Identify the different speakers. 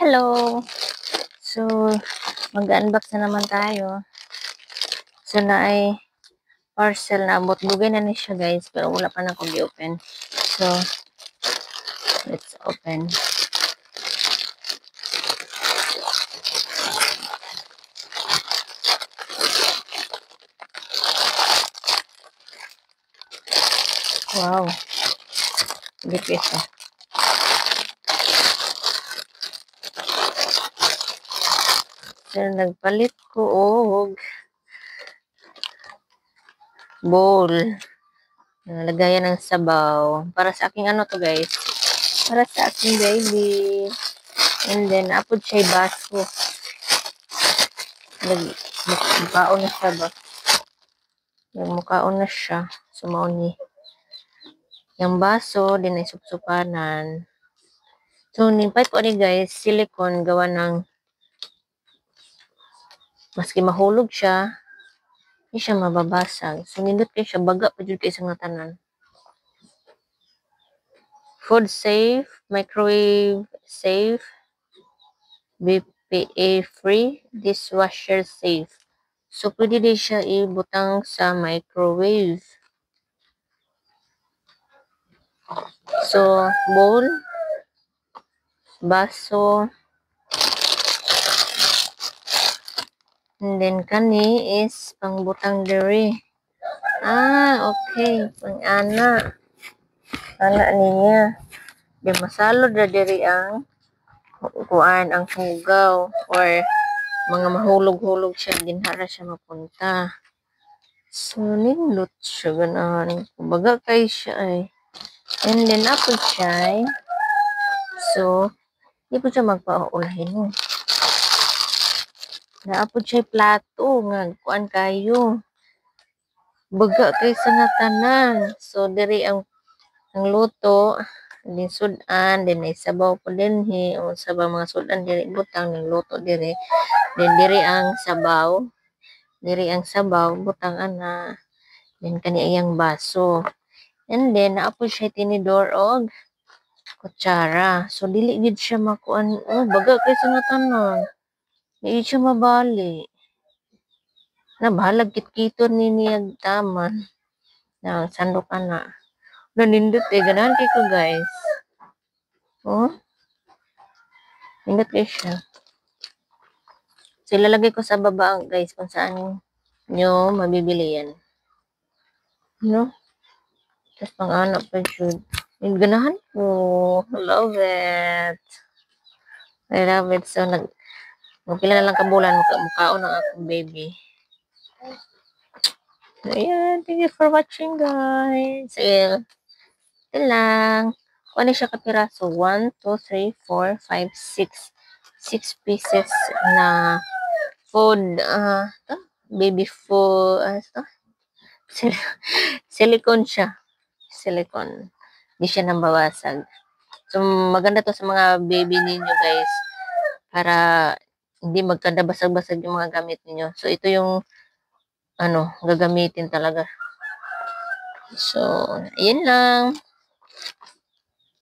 Speaker 1: Hello! So, mag-unbox na naman tayo. So, na ay parcel na abot. Bugay na ni siya, guys. Pero wala pa na akong i-open. So, let's open. Wow! Lipis ah. So, nagpalit ko og bowl. Lagayan ng sabaw. Para sa aking ano to, guys? Para sa aking baby. And then, apod siya baso. Nagmukaon na siya ba? Nagmukaon na siya. Sumauni. Yung baso, din ay supsupanan. So, nimpay ko ni guys, silicone, gawa ng maski mahulog siya, hindi siya mababasag. So, nindot kayo siya, baga pa dyan kayo sa nga tanan. Food safe, microwave safe, BPA free, dishwasher safe. So, pwede din siya ibutang sa microwave. So, bowl, baso, and then kani is pangbutang diri. Ah, okay. Pang-ana. Ana niya. Di masalod na diri ang kuan ang hugaw or mga mahulog-hulog siya ginhara siya mapunta. So, nindot siya ganahan. Kumbaga kay siya ay. And then, apod siya. So, di po siya magpaulahin mo. Naapod siya plato nga kuan kayo. Baga kay sa nga tanan. So, diri ang luto, din sudan, din ay sabaw po din o sabaw mga sudan diri butang ng luto diri. Din diri ang sabaw. Diri ang sabaw butang ana. Din kani iyang baso. And then naapo siya tinidor og kutsara. So dili gid siya makuan. Oh, baga kay sa nga tanan. Di siya mabali. Nabahalag kit-kiton ni niyag taman. Nang sandok ana. Nanindot ganahan kay ko guys. Oh. Nindot kay siya. So ilalagay ko sa baba guys kung saan nyo mabibili yan. No? Tapos pang-anak pa yun. Yung ganahan ko. Love it. I love it. So magpila na lang kabulan mukhaon ng akong baby. So, ayan. Thank you for watching, guys. So, ito lang. Kung ano siya kapiraso? 1, 2, 3, 4, 5, 6. 6 pieces na food. Baby food. Silicone siya. Silicone. Hindi siya nambawasag. So, maganda to sa mga baby ninyo, guys. Para hindi magkadabasag-basag yung mga gamit ninyo. So, ito yung gagamitin talaga. So, yun lang.